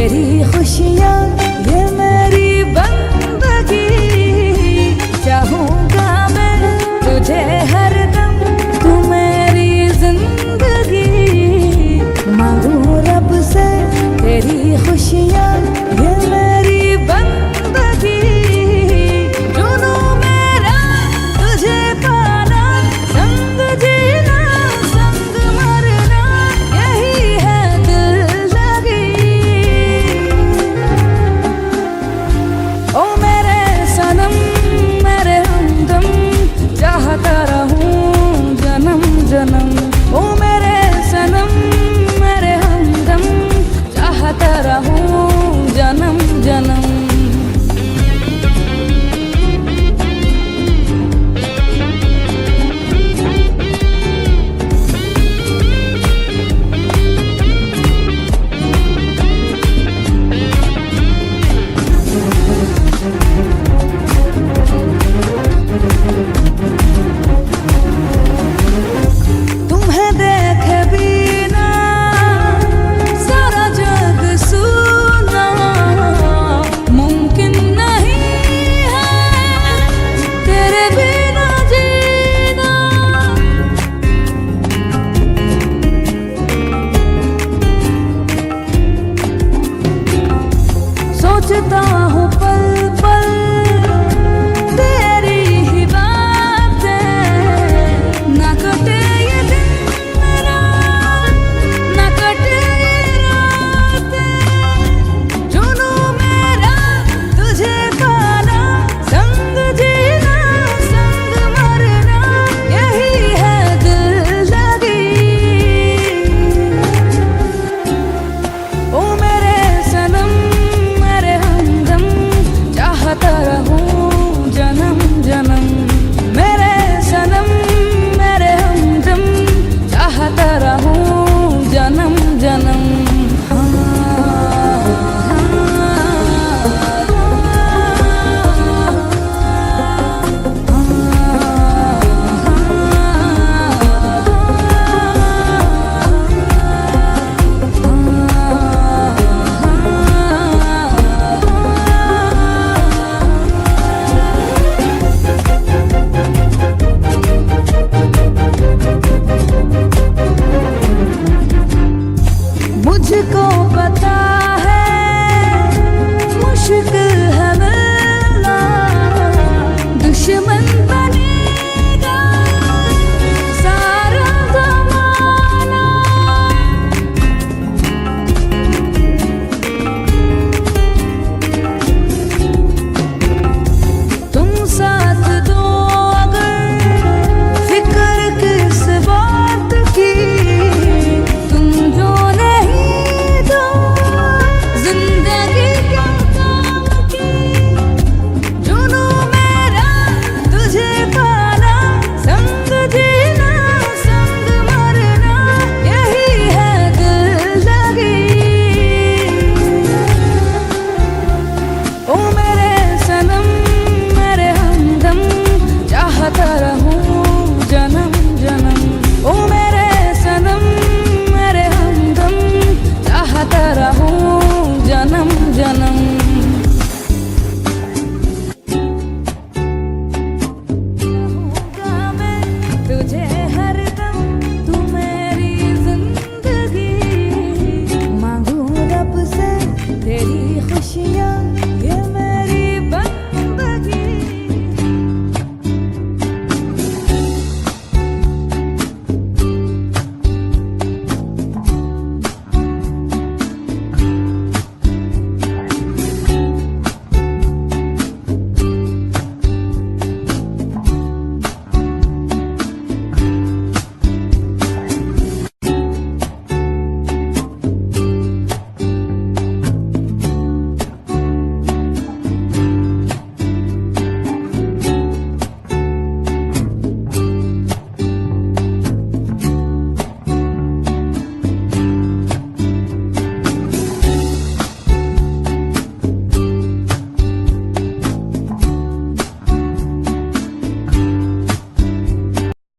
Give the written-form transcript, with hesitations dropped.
तेरी खुशियाँ ये मेरी बंदगी, चाहूँगा मैं तुझे हरदम, तू मेरी जिंदगी। मांगू रब से तेरी खुशियाँ ये मेरी बंदगी, जुनू मेरा तुझे पाना, संग जीना संग मरना, यही है दिल लगी। ओ मेरे सनम मेरे हमदम, चाहता रहूं जन्म जन्म। ओ मेरे सनम मेरे हमदम, चाहता रहूं जन्म जन्म। तुम्हें देखे बिना सारा जग सुना, मुमकिन नहीं है तेरे बिना जीना। सोचता हूँ पल पल तेरी ही बातें, ना कटे ये दिन मेरा, ना कटे ये रातें, जुनू मेरा तुझे पाना, संग जीना संग मरना, यही है दिल लगी। ओ मेरे सनम मेरे हमदम, चाहता रहूं जन्म जन्म। मेरे सनम मेरे हमदम, चाहता रहूं जन्म जन्म। मुझको पता है मुश्किल है मिलना, दुश्मन बनेगा सारा ज़माना। तुम साथ दो अगर, फिक्र किस बात की, तुम जो नहीं दो जिंदगी क्या काम की। जुनू मेरा तुझे पाना, संग जीना संग मरना, यही है दिल लगी। ओ मेरे सनम मेरे हमदम, चाहता रहूं जन्म जन्म। ओ मेरे सनम मेरे हमदम, चाहता रहूं जन्म जन्म।